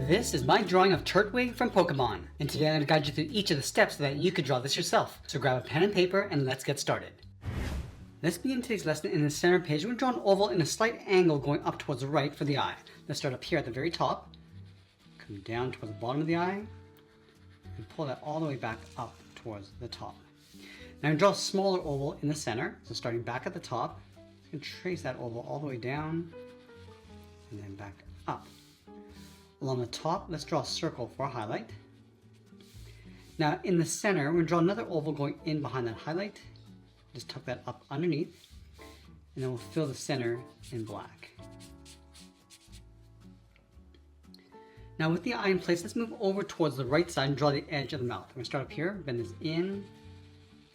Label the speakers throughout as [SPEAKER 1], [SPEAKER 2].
[SPEAKER 1] This is my drawing of Turtwig from Pokemon, and today I'm going to guide you through each of the steps so that you could draw this yourself. So grab a pen and paper and let's get started. Let's begin today's lesson in the center page. We're going to draw an oval in a slight angle going up towards the right for the eye. Let's start up here at the very top, come down towards the bottom of the eye, and pull that all the way back up towards the top. Now I'm going to draw a smaller oval in the center, so starting back at the top, I'm going to trace that oval all the way down, and then back up. Along the top, let's draw a circle for a highlight. Now in the center, we're going to draw another oval going in behind that highlight. Just tuck that up underneath, and then we'll fill the center in black. Now with the eye in place, let's move over towards the right side and draw the edge of the mouth. We're going to start up here, bend this in,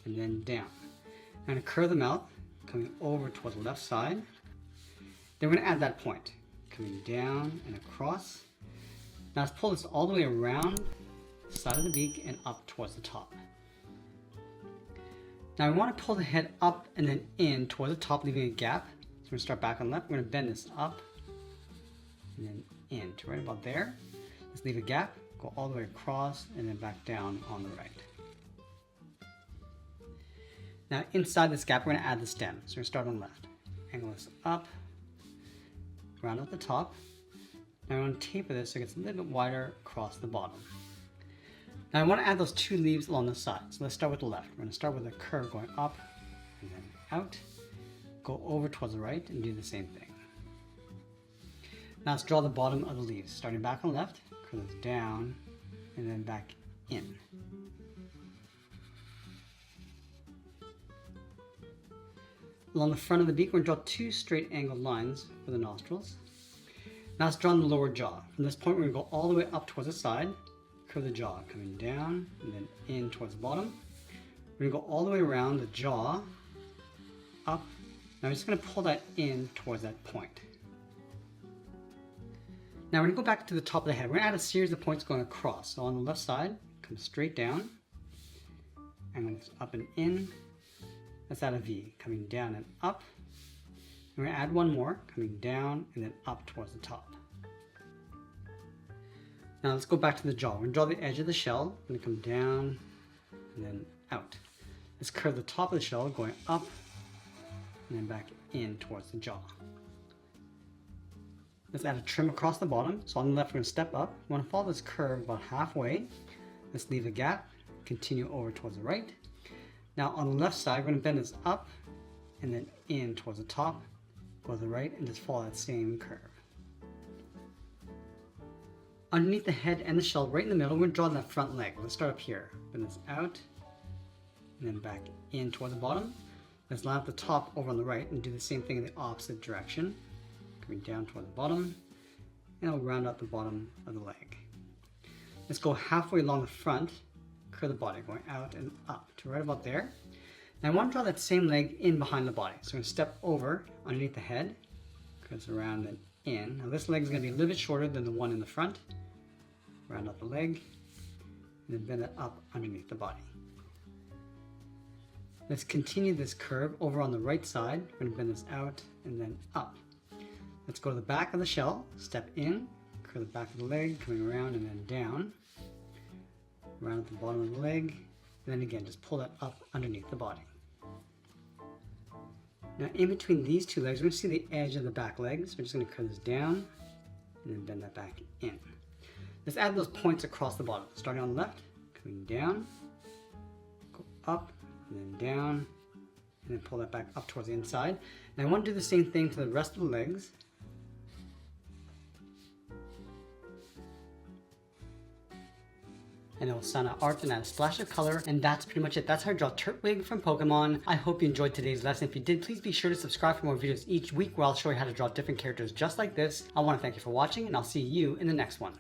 [SPEAKER 1] and then down. I'm going to curve the mouth, coming over towards the left side. Then we're going to add that point, coming down and across. Now let's pull this all the way around the side of the beak and up towards the top. Now we want to pull the head up and then in towards the top, leaving a gap. So we're going to start back on the left. We're going to bend this up and then in to right about there. Let's leave a gap, go all the way across, and then back down on the right. Now inside this gap, we're going to add the stem. So we're going to start on the left. Angle this up, round out the top. Now I want to taper this so it gets a little bit wider across the bottom. Now I want to add those two leaves along the side. So let's start with the left. We're going to start with a curve going up and then out. Go over towards the right and do the same thing. Now let's draw the bottom of the leaves. Starting back on the left, curve this down and then back in. Along the front of the beak, we're going to draw two straight angled lines for the nostrils. Now let's draw the lower jaw. From this point, we're going to go all the way up towards the side, curve the jaw, coming down and then in towards the bottom. We're going to go all the way around the jaw, up. Now we're just going to pull that in towards that point. Now we're going to go back to the top of the head. We're going to add a series of points going across. So on the left side, come straight down, and then up and in. Let's add a V, coming down and up. We're going to add one more, coming down and then up towards the top. Now let's go back to the jaw. We're going to draw the edge of the shell. We're going to come down and then out. Let's curve the top of the shell going up and then back in towards the jaw. Let's add a trim across the bottom. So on the left, we're going to step up. We want to follow this curve about halfway. Let's leave a gap, continue over towards the right. Now on the left side, we're going to bend this up and then in towards the top, go to the right, and just follow that same curve. Underneath the head and the shell, right in the middle, we're going to draw that front leg. Let's start up here. Bend this out, and then back in towards the bottom. Let's line up the top over on the right and do the same thing in the opposite direction. Coming down toward the bottom, and I'll round out the bottom of the leg. Let's go halfway along the front, curve the body, going out and up to right about there. Now I want to draw that same leg in behind the body. So I'm going to step over underneath the head, curves around and in. Now this leg is going to be a little bit shorter than the one in the front. Round out the leg, and then bend it up underneath the body. Let's continue this curve over on the right side. We're going to bend this out and then up. Let's go to the back of the shell, step in, curve the back of the leg, coming around and then down. Round at the bottom of the leg, and then again, just pull that up underneath the body. Now in between these two legs, we're going to see the edge of the back leg, so we're just going to curve this down and then bend that back in. Let's add those points across the bottom. Starting on the left, coming down, go up and then down, and then pull that back up towards the inside. And I want to do the same thing to the rest of the legs. And it will sound out art and add a splash of color, and that's pretty much it. That's how I draw Turtwig from Pokemon. I hope you enjoyed today's lesson. If you did, please be sure to subscribe for more videos each week where I'll show you how to draw different characters just like this. I want to thank you for watching, and I'll see you in the next one.